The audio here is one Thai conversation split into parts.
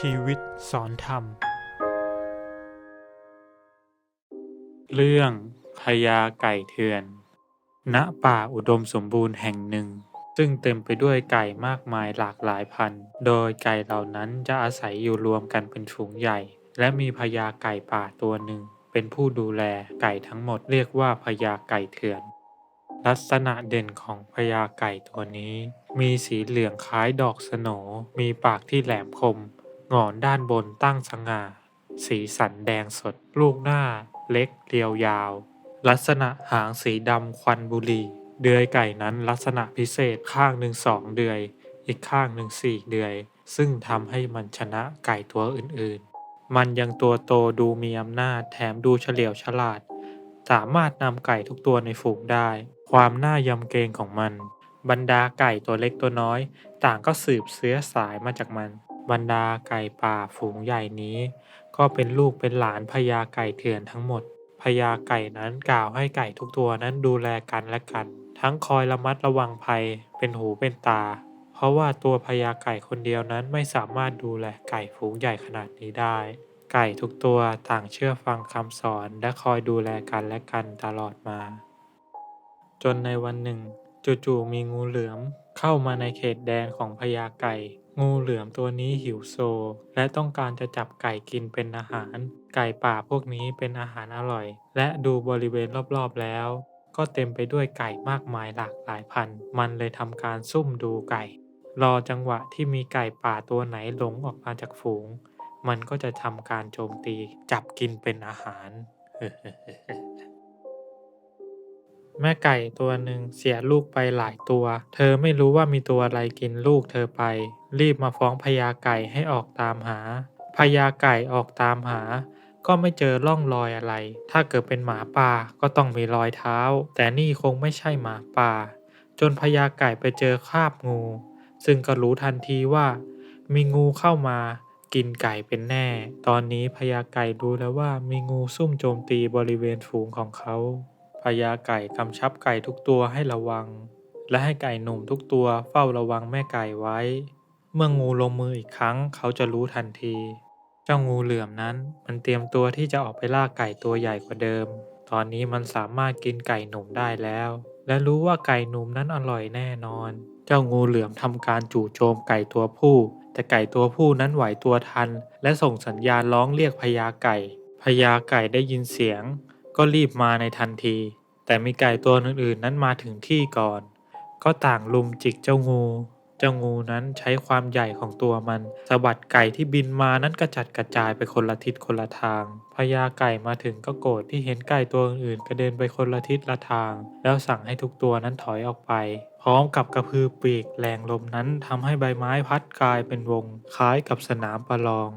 ชีวิตสอนธรรมเรื่องพญาไก่เถื่อนณป่าอุดมสมบูรณ์แห่งหนึ่งซึ่งเต็มไปด้วยไก่มากมายหลากหลายพันธุ์โดยไก่เหล่านั้นจะอาศัยอยู่รวมกันเป็นฝูงใหญ่และมีพญาไก่ป่าตัวหนึ่งเป็นผู้ดูแลไก่ทั้งหมดเรียกว่าพญาไก่เถื่อนลักษณะเด่นของพญาไก่ตัวนี้มีสีเหลืองคล้ายดอกสโหนมีปากที่แหลมคมหงอนด้านบนตั้งสง่าสีสันแดงสดลูกหน้าเล็กเรียวยาวลักษณะหางสีดำควันบุหรี่เดือยไก่นั้นลักษณะพิเศษข้างหนึ่ง2 เดือยอีกข้างหนึ่ง4 เดือยซึ่งทำให้มันชนะไก่ตัวอื่นๆมันยังตัวโตดูมีอำนาจแถมดูเฉลียวฉลาดสามารถนำไก่ทุกตัวในฝูงได้ความน่ายำเกรงของมันบรรดาไก่ตัวเล็กตัวน้อยต่างก็สืบเชื้อสายมาจากมันบรรดาไก่ป่าฝูงใหญ่นี้ก็เป็นลูกเป็นหลานพญาไก่เถื่อนทั้งหมดพญาไก่นั้นกล่าวให้ไก่ทุกตัวนั้นดูแลกันและกันทั้งคอยระมัดระวังภัยเป็นหูเป็นตาเพราะว่าตัวพญาไก่คนเดียวนั้นไม่สามารถดูแลไก่ฝูงใหญ่ขนาดนี้ได้ไก่ทุกตัวต่างเชื่อฟังคำสอนและคอยดูแลกันและกันตลอดมาจนในวันหนึ่งจู่ๆมีงูเหลือมเข้ามาในเขตแดนของพญาไก่งูเหลือมตัวนี้หิวโซและต้องการจะจับไก่กินเป็นอาหารไก่ป่าพวกนี้เป็นอาหารอร่อยและดูบริเวณรอบๆแล้วก็เต็มไปด้วยไก่มากมายหลากหลายพันธุ์มันเลยทำการซุ่มดูไก่รอจังหวะที่มีไก่ป่าตัวไหนหลงออกมาจากฝูงมันก็จะทำการโจมตีจับกินเป็นอาหาร แม่ไก่ตัวหนึ่งเสียลูกไปหลายตัว เธอไม่รู้ว่ามีตัวอะไรกินลูกเธอไป รีบมาฟ้องพญาไก่ให้ออกตามหา พญาไก่ออกตามหา ก็ไม่เจอร่องรอยอะไร ถ้าเกิดเป็นหมาป่าก็ต้องมีรอยเท้า แต่นี่คงไม่ใช่หมาป่า จนพญาไก่ไปเจอคราบงู ซึ่งก็รู้ทันทีว่ามีงูเข้ามากินไก่เป็นแน่ ตอนนี้พญาไก่รู้แล้วว่ามีงูซุ่มโจมตีบริเวณฝูงของเขา พญาไก่กำชับไก่ทุกตัวให้ระวังและให้ไก่หนุ่มทุกตัวเฝ้าระวังแม่ไก่ไว้เมื่องูลงมืออีกครั้งเขาจะรู้ทันทีเจ้างูเหลือมนั้นมันเตรียมตัวที่จะออกไปล่าไก่ตัวใหญ่กว่าเดิมตอนนี้มันสามารถกินไก่หนุ่มได้แล้วและรู้ว่าไก่หนุ่มนั้นอร่อยแน่นอนเจ้างูเหลือมทำการจู่โจมไก่ตัวผู้แต่ไก่ตัวผู้นั้นไหวตัวทันและส่งสัญญาณร้องเรียกพญาไก่พญาไก่ได้ยินเสียงก็รีบมาในทันทีแต่มีไก่ตัวอื่นๆนั้นมาถึงที่ก่อนก็ต่างลุมจิกเจ้างูนั้นใช้ความใหญ่ของตัวมันสะบัดไก่ที่บินมานั้นกระจัดกระจายไปคนละทิศคนละทางพญาไก่มาถึงก็โกรธที่เห็นไก่ตัวอื่นๆกระเด็นไปคนละทิศละทางแล้วสั่งให้ทุกตัวนั้นถอยออกไปพร้อมกับกระพือปีกแรงลมนั้นทำให้ใบไม้พัดกลายเป็นวงคล้ายกับสนามประลอง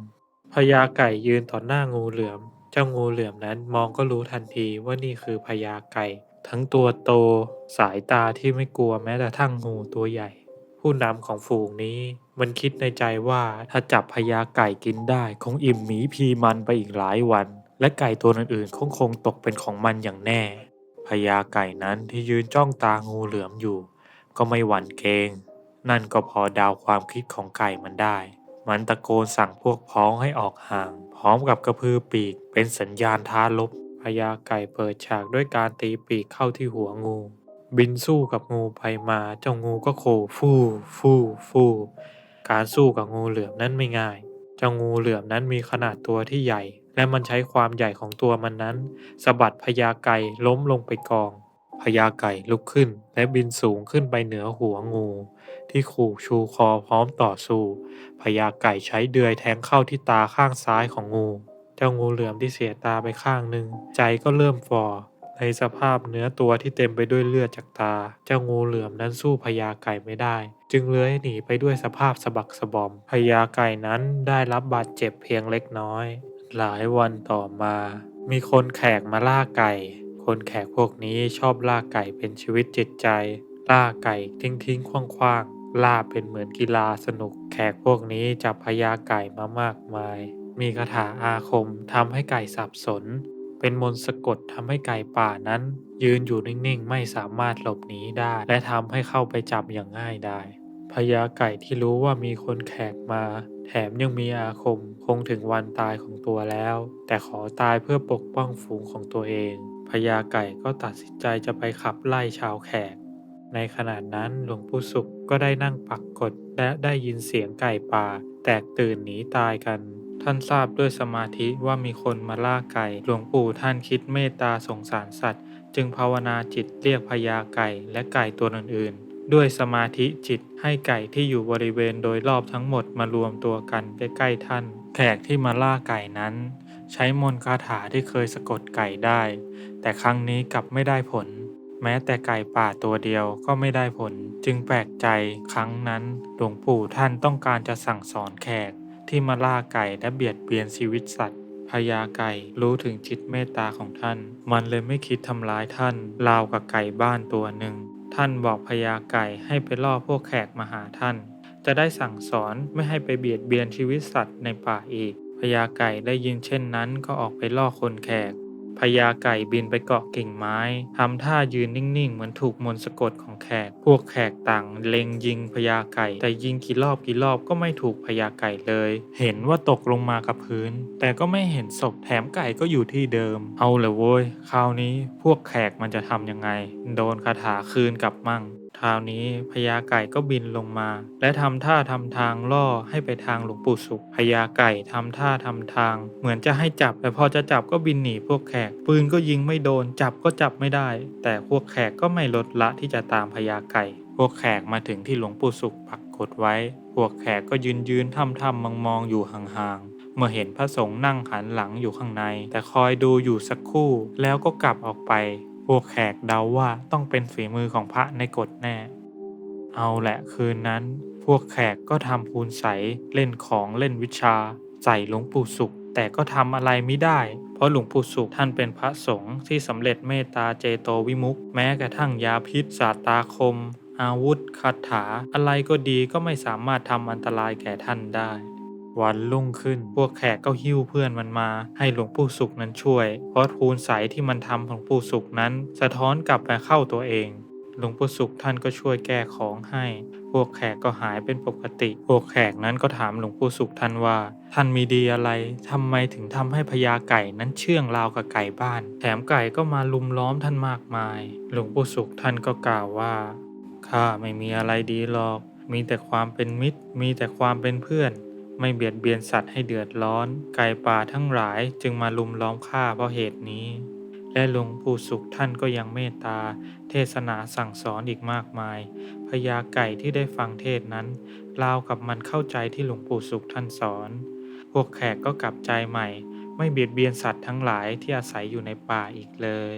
พญาไก่ยืนต่อหน้างูเหลือมเจ้างูเหลือมนั้นมองก็รู้ทันทีว่านี่คือพญาไก่ทั้งตัวโตสายตาที่ไม่กลัวแม้แต่ทั้งงูตัวใหญ่ผู้นำของฝูงนี้มันคิดในใจว่าถ้าจับพญาไก่กินได้คงอิ่มหมีพีมันไปอีกหลายวันและไก่ตัวอื่นๆคงตกเป็นของมันอย่างแน่พญาไก่นั้นที่ยืนจ้องตางูเหลือมอยู่ก็ไม่หวั่นเกรงนั่นก็พอเดาความคิดของไก่มันได้มันตะโกนสั่งพวกพ้องให้ออกห่างพร้อมกับกระพือปีกเป็นสัญญาณท้าลบพญาไก่เปิดฉากด้วยการตีปีกเข้าที่หัวงูบินสู้กับงูไปมาเจ้างูก็โผฟู่ฟู่ฟู่การสู้กับงูเหลือมนั้นไม่ง่ายเจ้างูเหลือมนั้นมีขนาดตัวที่ใหญ่และมันใช้ความใหญ่ของตัวมันนั้นสะบัดพญาไก่ล้มลงไปกองพญาไก่ลุกขึ้นและบินสูงขึ้นไปเหนือหัวงูที่ขู่ชูคอพร้อมต่อสู้พญาไก่ใช้เดือยแทงเข้าที่ตาข้างซ้ายของงูเจ้างูเหลือมที่เสียตาไปข้างหนึ่งใจก็เริ่มฝ่อในสภาพเนื้อตัวที่เต็มไปด้วยเลือดจากตาเจ้างูเหลือมนั้นสู้พญาไก่ไม่ได้จึงเลื้อยหนีไปด้วยสภาพสะบักสะบอมพญาไก่นั้นได้รับบาดเจ็บเพียงเล็กน้อยหลายวันต่อมามีคนแขกมาล่าไก่คนแขกพวกนี้ชอบล่าไก่เป็นชีวิตจิตใจล่าไก่ทิ้งขว้างๆล่าเป็นเหมือนกีฬาสนุกแขกพวกนี้จับพญาไก่มามากมายมีคาถาอาคมทำให้ไก่สับสนเป็นมนต์สะกดทำให้ไก่ป่านั้นยืนอยู่นิ่งๆไม่สามารถหลบหนีได้และทำให้เข้าไปจับอย่างง่ายดายพ พญาไก่ที่รู้ว่ามีคนแขกมา แถมยังมีอาคมคงถึงวันตายของตัวแล้ว แต่ขอตายเพื่อปกป้องฝูงของตัวเองพญาไก่ก็ตัดสินใจจะไปขับไล่ชาวแขก ในขณะนั้นหลวงปู่ศุกร์ก็ได้นั่งปักกฎและได้ยินเสียงไก่ป่าแตกตื่นหนีตายกัน ท่านทราบด้วยสมาธิว่ามีคนมาล่าไก่ หลวงปู่ท่านคิดเมตตาสงสารสัตว์ จึงภาวนาจิตเรียกพญาไก่และไก่ตัวอื่นๆด้วยสมาธิจิตให้ไก่ที่อยู่บริเวณโดยรอบทั้งหมดมารวมตัวกันใกล้ๆท่าน แขกที่มาล่าไก่นั้นใช้มนต์คาถาที่เคยสะกดไก่ได้ แต่ครั้งนี้กลับไม่ได้ผล แม้แต่ไก่ป่าตัวเดียวก็ไม่ได้ผล จึงแปลกใจครั้งนั้นหลวงปู่ท่านต้องการจะสั่งสอนแขกที่มาล่าไก่และเบียดเบียนชีวิตสัตว์พญาไก่รู้ถึงจิตเมตตาของท่านมันเลยไม่คิดทำร้ายท่านราวกับไก่บ้านตัวหนึ่งท่านบอกพญาไก่ให้ไปล่อพวกแขกมาหาท่านจะได้สั่งสอนไม่ให้ไปเบียดเบียนชีวิตสัตว์ในป่าอีกพญาไก่ได้ยินเช่นนั้นก็ออกไปล่อคนแขกพญาไก่บินไปเกาะกิ่งไม้ทำท่ายืนนิ่งๆเหมือนถูกมนต์สะกดของแขกพวกแขกต่างเล็งยิงพญาไก่แต่ยิงกี่รอบก็ไม่ถูกพญาไก่เลยเห็นว่าตกลงมากับพื้นแต่ก็ไม่เห็นศพแถมไก่ก็อยู่ที่เดิมเอาเลยโว้ยคราวนี้พวกแขกมันจะทำยังไงโดนคาถาคืนกลับมั่งคราวนี้พญาไก่ก็บินลงมาและทำท่าทำทางล่อให้ไปทางหลวงปู่ศุกร์พญาไก่ทำท่าทำทางเหมือนจะให้จับแต่พอจะจับก็บินหนีพวกแขกปืนก็ยิงไม่โดนจับก็จับไม่ได้แต่พวกแขกก็ไม่ลดละที่จะตามพญาไก่พวกแขกมาถึงที่หลวงปู่ศุกร์ปักกฎไว้พวกแขกก็ยืนทำมองอยู่ห่างๆเมื่อเห็นพระสงฆ์นั่งหันหลังอยู่ข้างในแต่คอยดูอยู่สักครู่แล้วก็กลับออกไปพวกแขกเดาว่าต้องเป็นฝีมือของพระในกฎแน่เอาแหละคืนนั้นพวกแขกก็ทำคูณใสเล่นของเล่นวิชาใส่หลวงปู่ศุกร์แต่ก็ทำอะไรไม่ได้เพราะหลวงปู่ศุกร์ท่านเป็นพระสงฆ์ที่สำเร็จเมตตาเจโตวิมุตติแม้กระทั่งยาพิษสาตราคมอาวุธคาถาอะไรก็ดีก็ไม่สามารถทำอันตรายแก่ท่านได้วันรุ่งขึ้นพวกแขกก็หิ้วเพื่อนมันมาให้หลวงปู่ศุกร์นั้นช่วยเพราะคูณใสที่มันทำของหลวงปู่ศุกร์นั้นสะท้อนกลับมาเข้าตัวเองหลวงปู่ศุกร์ท่านก็ช่วยแก้ของให้พวกแขกก็หายเป็นปกติพวกแขกนั้นก็ถามหลวงปู่ศุกร์ท่านว่าท่านมีดีอะไรทำไมถึงทำให้พญาไก่นั้นเชื่องราวกับไก่บ้านแถมไก่ก็มาลุมล้อมท่านมากมายหลวงปู่ศุกร์ท่านก็กล่าวว่าข้าไม่มีอะไรดีหรอกมีแต่ความเป็นมิตรมีแต่ความเป็นเพื่อนไม่เบียดเบียนสัตว์ให้เดือดร้อนไก่ป่าทั้งหลายจึงมาลุมล้อมข้าเพราะเหตุนี้และหลวงปู่ศุกร์ท่านก็ยังเมตตาเทศนาสั่งสอนอีกมากมายพญาไก่ที่ได้ฟังเทศนั้นราวกับมันเข้าใจที่หลวงปู่ศุกร์ท่านสอนพวกแขกก็กลับใจใหม่ไม่เบียดเบียนสัตว์ทั้งหลายที่อาศัยอยู่ในป่าอีกเลย